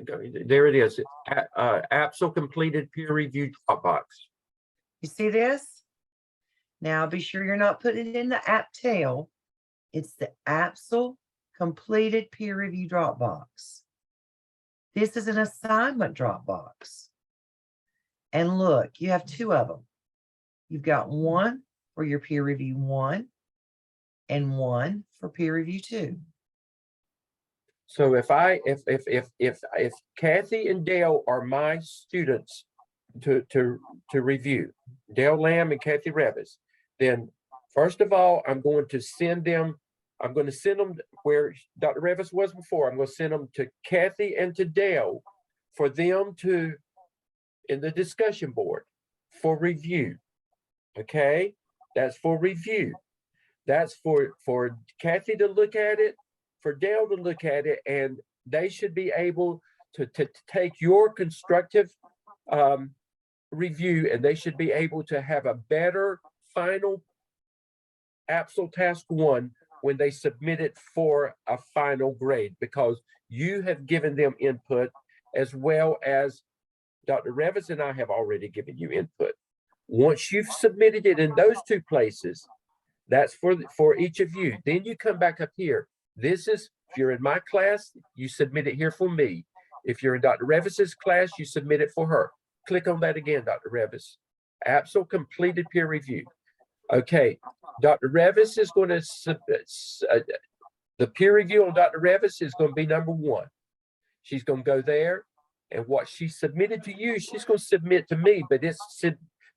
there it is. APSL completed peer review drop box. You see this? Now be sure you're not putting it in the APTEL. It's the APSL completed peer review drop box. This is an assignment drop box. And look, you have 2 of them. You've got one for your peer review 1 and one for peer review 2. So if Kathy and Dale are my students to review, Dale Lamb and Kathy Revis, then first of all, I'm going to send them where Dr. Revis was before. I'm going to send them to Kathy and to Dale for them to, in the discussion board, for review. Okay, that's for review. That's for Kathy to look at it, for Dale to look at it, and they should be able to take your constructive review, and they should be able to have a better final APSL task 1 when they submit it for a final grade, because you have given them input, as well as Dr. Revis and I have already given you input. Once you've submitted it in those 2 places, that's for each of you. Then you come back up here. This is, if you're in my class, you submit it here for me. If you're in Dr. Revis's class, you submit it for her. Click on that again, Dr. Revis. APSL completed peer review. Okay, Dr. Revis is going to submit, the peer review on Dr. Revis is going to be number 1. She's going to go there, and what she submitted to you, she's going to submit to me, but it's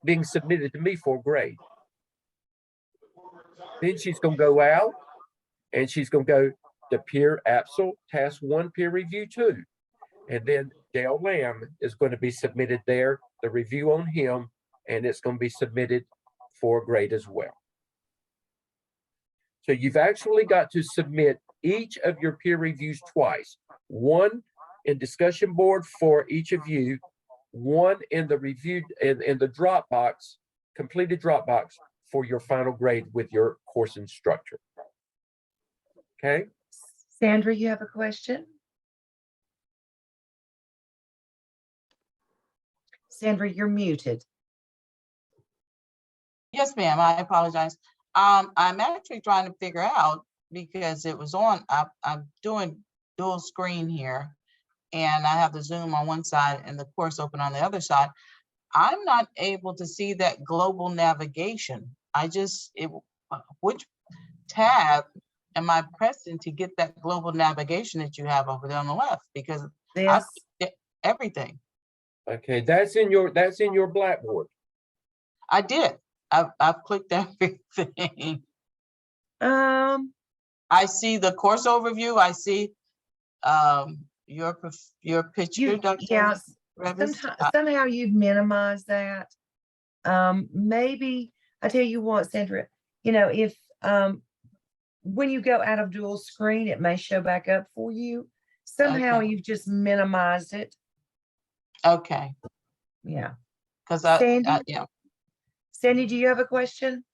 being submitted to me for a grade. Then she's going to go out, and she's going to go to peer APSL task 1 peer review 2. And then Dale Lamb is going to be submitted there, the review on him, and it's going to be submitted for a grade as well. So you've actually got to submit each of your peer reviews twice. 1 in discussion board for each of you, 1 in the review in the Dropbox, completed Dropbox for your final grade with your course instructor. Okay. Sandra, you have a question? Sandra, you're muted. Yes, ma'am, I apologize. I'm actually trying to figure out, because it was on, I'm doing dual screen here, and I have the Zoom on one side and the course open on the other side. I'm not able to see that global navigation. Which tab am I pressing to get that global navigation that you have over there on the left? Because I This, clicked everything. Okay, that's in your Blackboard. I did. I've clicked everything. I see the course overview. I see your picture, you, Dr. yeah, Revis. somehow you've minimized that. Maybe, I tell you what, Sandra, you know, if, when you go out of dual screen, it may show back up for you. Somehow Okay. you've just minimized it. Okay, Yeah. because Sandy? yeah. Sandy, do you have a question?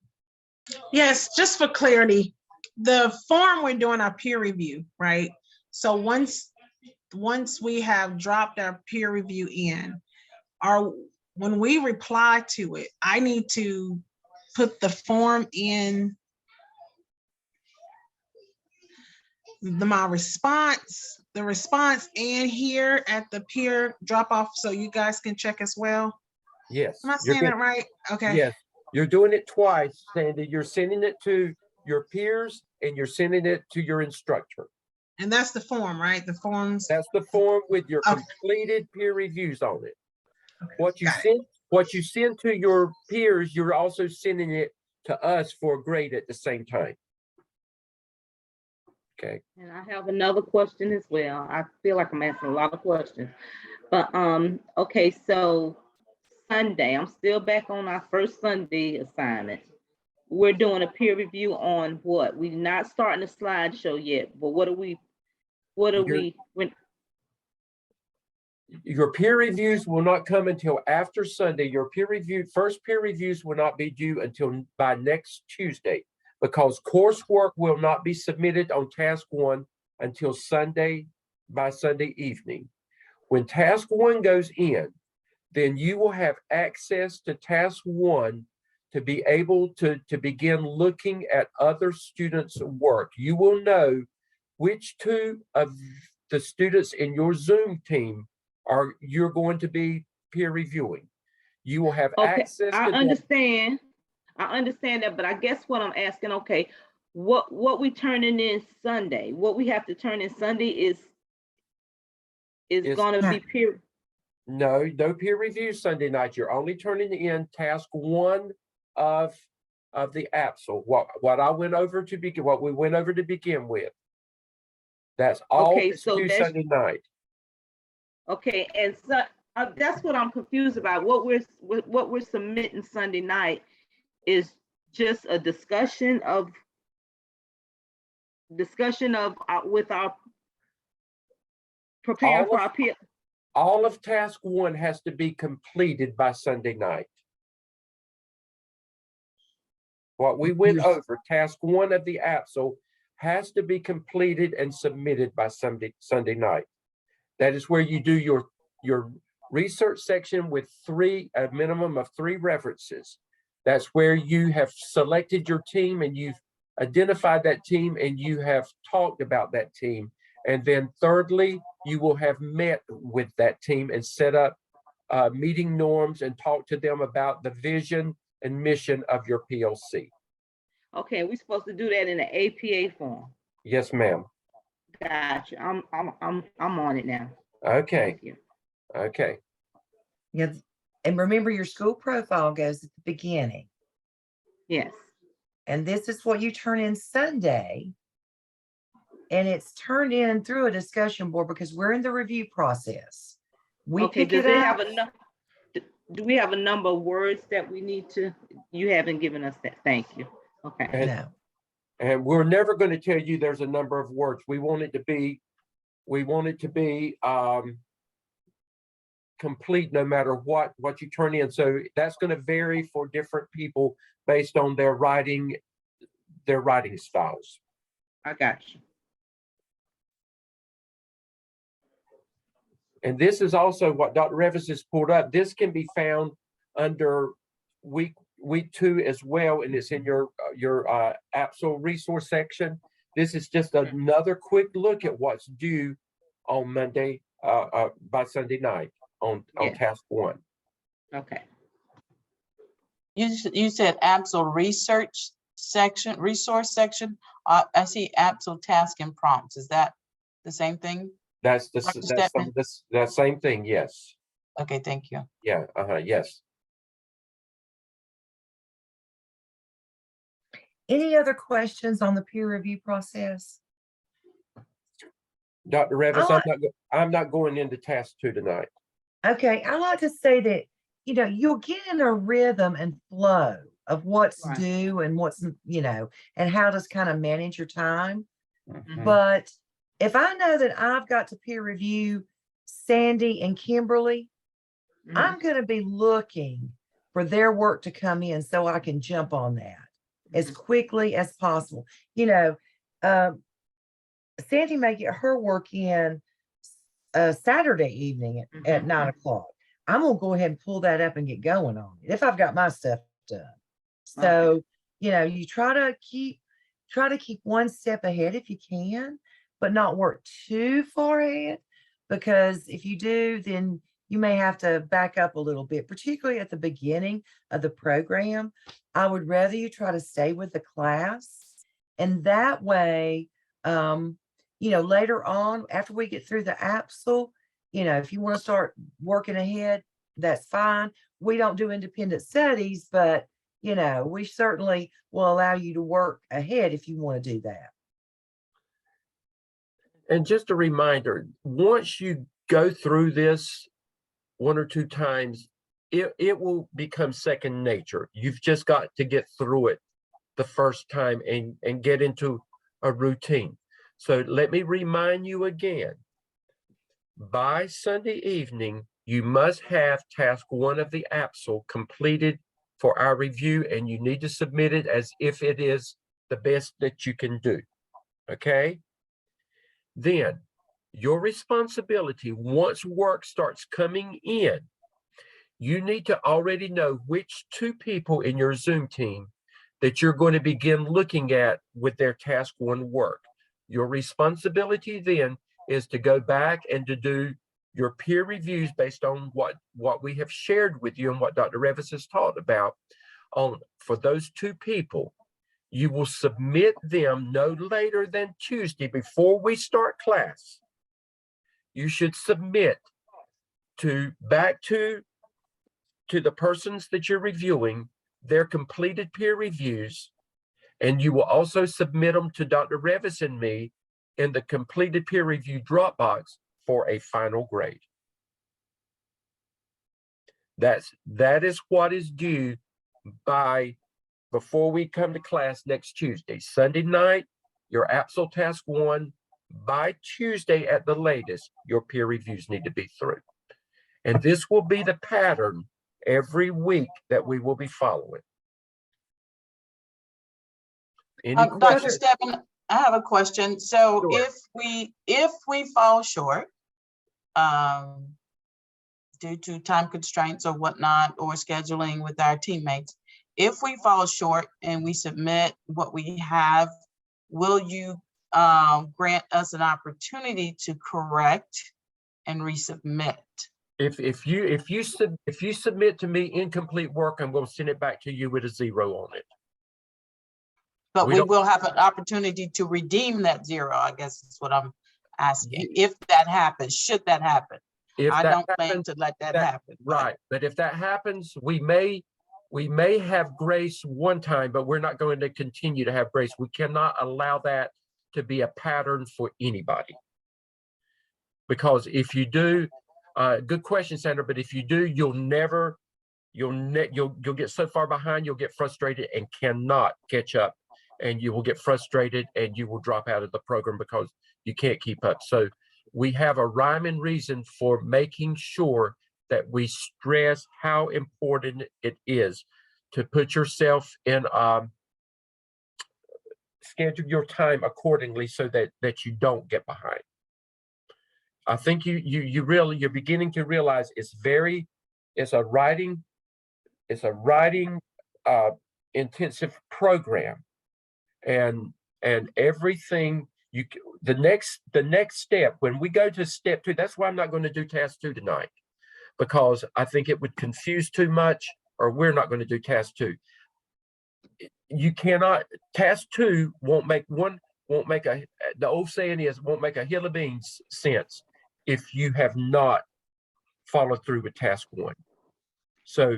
Yes, just for clarity, the form we're doing our peer review, right? So once we have dropped our peer review in, when we reply to it, I need to put the form in my response, the response and here at the peer drop off so you guys can check as well. Yes. Am I you're saying good. that right? Okay. Yes, you're doing it twice, Sandy. You're sending it to your peers and you're sending it to your instructor. And that's the form, right? The forms. That's the form with your Okay. completed peer reviews on it. Okay, What got it. what you send to your peers, you're also sending it to us for a grade at the same time. Okay. And I have another question as well. I feel like I'm asking a lot of questions. But okay, so Sunday, I'm still back on our first Sunday assignment. We're doing a peer review on what? We're not starting a slideshow yet, but what are we when Your peer reviews will not come until after Sunday. Your first peer reviews will not be due until by next Tuesday, because coursework will not be submitted on task 1 until by Sunday evening. When task 1 goes in, then you will have access to task 1 to be able to begin looking at other students' work. You will know which 2 of the students in your Zoom team you're going to be peer reviewing. You will have okay, access I to that. understand that, but I guess what I'm asking, okay, what we turning in Sunday, what we have to turn in Sunday is gonna be peer. No peer review Sunday night. You're only turning in task 1 of the AAPSL. What we went over to begin with. That's all Okay, that's so due that's Sunday night. okay, and so that's what I'm confused about. What we're submitting Sunday night is just a discussion of with our preparing for our peer. All of task 1 has to be completed by Sunday night. What we went over, task 1 of the AAPSL has to be completed and submitted by Sunday night. That is where you do your research section with a minimum of 3 references. That's where you have selected your team and you've identified that team and you have talked about that team. And then thirdly, you will have met with that team and set up meeting norms and talk to them about the vision and mission of your PLC. Okay, we're supposed to do that in the APA form. Yes, ma'am. Gotcha. I'm on it now. Okay. Thank you. Okay. Yeah. And remember, your school profile goes at the beginning. Yes. And this is what you turn in Sunday. And it's turned in through a discussion board because we're in the review process. We Okay, pick it does it up. have enough? Do we have a number of words that we need to? You haven't given us that. Thank you. Okay. No. And we're never going to tell you there's a number of words. We want it to be complete no matter what you turn in. So that's going to vary for different people based on their writing styles. I got you. And this is also what Dr. Revis has pulled up. This can be found under week 2 as well, and it's in your AAPSL resource section. This is just another quick look at what's due on Monday by Sunday night on task 1. Okay. You said AAPSL research section, resource section, I see AAPSL task and prompts. Is that the same thing? That's the, Dr. that's some, Stedman? this, that same thing, yes. Okay, thank you. Yeah, yes. Any other questions on the peer review process? Dr. Revis, like- I'm not going into task 2 tonight. Okay, I like to say that, you'll get in a rhythm and flow of what's Right. due and what's, and how to kind of manage your time. Mhm. But if I know that I've got to peer review Sandy and Kimberly, I'm going to be looking for their work to come in so I can jump on that as quickly as possible. Sandy may get her work in Saturday evening at 9 o'clock. I'm gonna go ahead and pull that up and get going on it if I've got my stuff done. So, you try to keep one step ahead if you can, but not work too far ahead, because if you do, then you may have to back up a little bit, particularly at the beginning of the program. I would rather you try to stay with the class, and that way, later on, after we get through the AAPSL, if you want to start working ahead, that's fine. We don't do independent studies, but, we certainly will allow you to work ahead if you want to do that. And just a reminder, once you go through this 1 or 2 times, it will become second nature. You've just got to get through it the first time and get into a routine. So let me remind you again, by Sunday evening, you must have task 1 of the AAPSL completed for our review, and you need to submit it as if it is the best that you can do, okay? Then your responsibility, once work starts coming in, you need to already know which 2 people in your Zoom team that you're going to begin looking at with their task 1 work. Your responsibility then is to go back and to do your peer reviews based on what we have shared with you and what Dr. Revis has taught about. For those 2 people, you will submit them no later than Tuesday before we start class. You should submit back to the persons that you're reviewing their completed peer reviews, and you will also submit them to Dr. Revis and me in the completed peer review Dropbox for a final grade. That is what is due by before we come to class next Tuesday. Sunday night, your AAPSL task 1. By Tuesday at the latest, your peer reviews need to be through. And this will be the pattern every week that we will be following. Any Dr. questions? Stedman, I have a question. So Sure. if we fall short, due to time constraints or whatnot, or scheduling with our teammates, if we fall short and we submit what we have, will you grant us an opportunity to correct and resubmit? If you submit to me incomplete work, I'm going to send it back to you with a 0 on it. But We we don't- will have an opportunity to redeem that 0, I guess is what I'm asking. If that happens, should that happen? If I that don't plan happens, to let that that- happen. but- right. But if that happens, we may have grace one time, but we're not going to continue to have grace. We cannot allow that to be a pattern for anybody. Because if you do, good question, Sandra, but if you do, you'll get so far behind, you'll get frustrated and cannot catch up, and you will get frustrated and you will drop out of the program because you can't keep up. So we have a rhyme and reason for making sure that we stress how important it is to put yourself in, schedule your time accordingly so that you don't get behind. I think you're beginning to realize it's a writing intensive program, and everything the next step, when we go to step 2, that's why I'm not going to do task 2 tonight, because I think it would confuse too much, or we're not going to do task 2. you cannot, task 2 won't make the old saying is, won't make a hill of beans sense if you have not followed through with task 1. So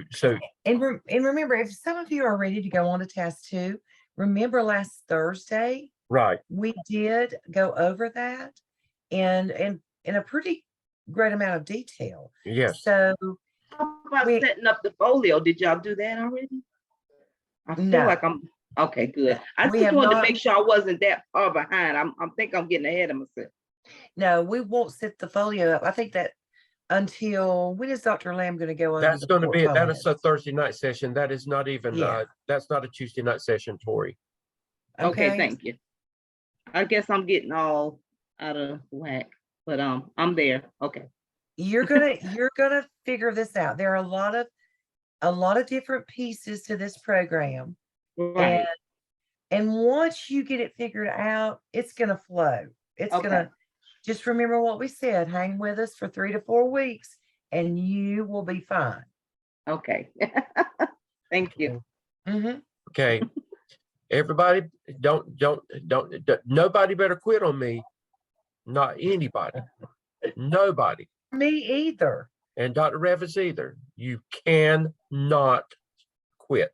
And remember, if some of you are ready to go on to task 2, remember last Thursday, right, we did go over that and in a pretty great amount of detail. yes. So How about We- setting up the folio? Did y'all do that already? I feel No. like I'm, okay, good. I We just have wanted to not- make sure I wasn't that far behind. I'm think I'm getting ahead of myself. no, we won't set the folio up. I think that until, when is Dr. Lamb going to go over? That's the going to be, that is a portfolios? Thursday night session. That is not even, Yeah. that's not a Tuesday night session, Tori. Okay, thank you. I guess I'm getting all out of whack, but I'm there. Okay. You're gonna figure this out. There are a lot of different pieces to this program. Right. And once you get it figured out, it's gonna flow. It's Okay. gonna, just remember what we said, hang with us for 3 to 4 weeks and you will be fine. Okay. Thank you. Mhm. Okay. Everybody, nobody better quit on me. Not anybody. Nobody. Me either. And Dr. Revis either. You cannot quit.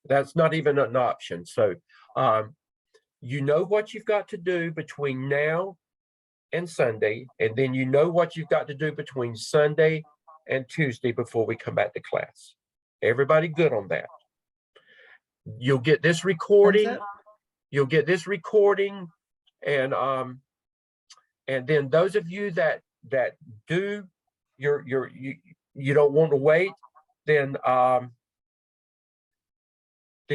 That's not even an option. So, you know what you've got to do between now and Sunday, and then you know what you've got to do between Sunday and Tuesday before we come back to class. Everybody good on that? You'll get this recording. Thumbs up? You'll get this recording, and then those of you that do you don't want to wait, then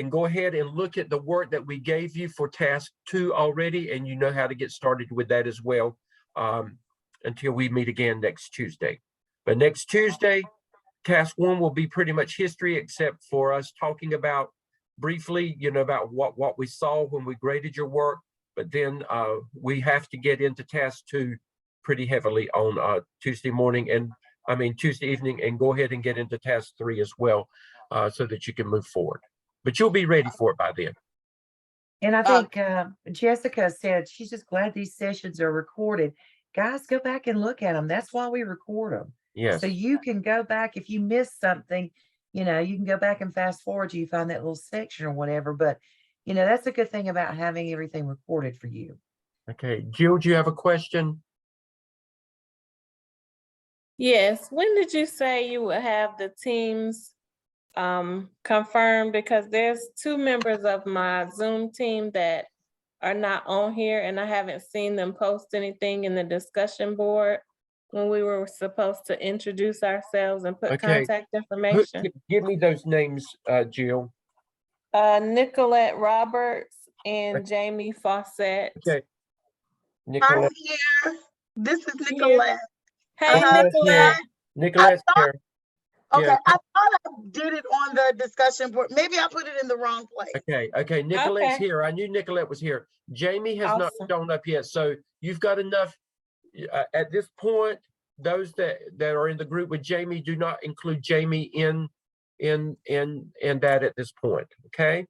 go ahead and look at the work that we gave you for task 2 already, and you know how to get started with that as well, until we meet again next Tuesday. But next Tuesday, task 1 will be pretty much history, except for us talking about briefly, about what we saw when we graded your work. But then we have to get into task 2 pretty heavily on Tuesday evening, and go ahead and get into task 3 as well, so that you can move forward. But you'll be ready for it by then. And I think Jessica said she's just glad these sessions are recorded. Guys, go back and look at them. That's why we record them. Yes. So you can go back if you missed something, you can go back and fast forward till you find that little section or whatever. But that's a good thing about having everything recorded for you. Okay, Jill, do you have a question? Yes, when did you say you would have the teams confirmed? Because there's 2 members of my Zoom team that are not on here, and I haven't seen them post anything in the discussion board when we were supposed to introduce ourselves and put Okay. contact information. Give me those names, Jill. Nicolette Roberts and Jamie Fawcett. Okay. I'm Nicolette. here. This is Here. Nicolette. Hey, Nicolette's here. Nicolette. Nicolette's here. Okay, Yeah. I thought I did it on the discussion board. Maybe I put it in the wrong place. Okay. Nicolette's Okay. here. I knew Nicolette was here. Jamie has not Awesome. shown up yet. So you've got enough at this point. Those that are in the group with Jamie, do not include Jamie in that at this point. Okay.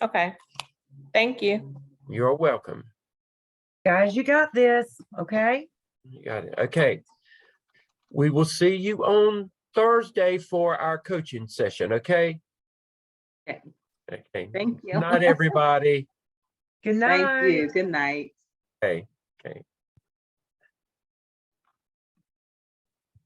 Okay. Thank you. You're welcome. Guys, you got this. Okay. You got it. Okay. We will see you on Thursday for our coaching session. Okay. Okay. Okay. Thank you. Good night, everybody. Good night. Thank you. Good night. Okay. Okay.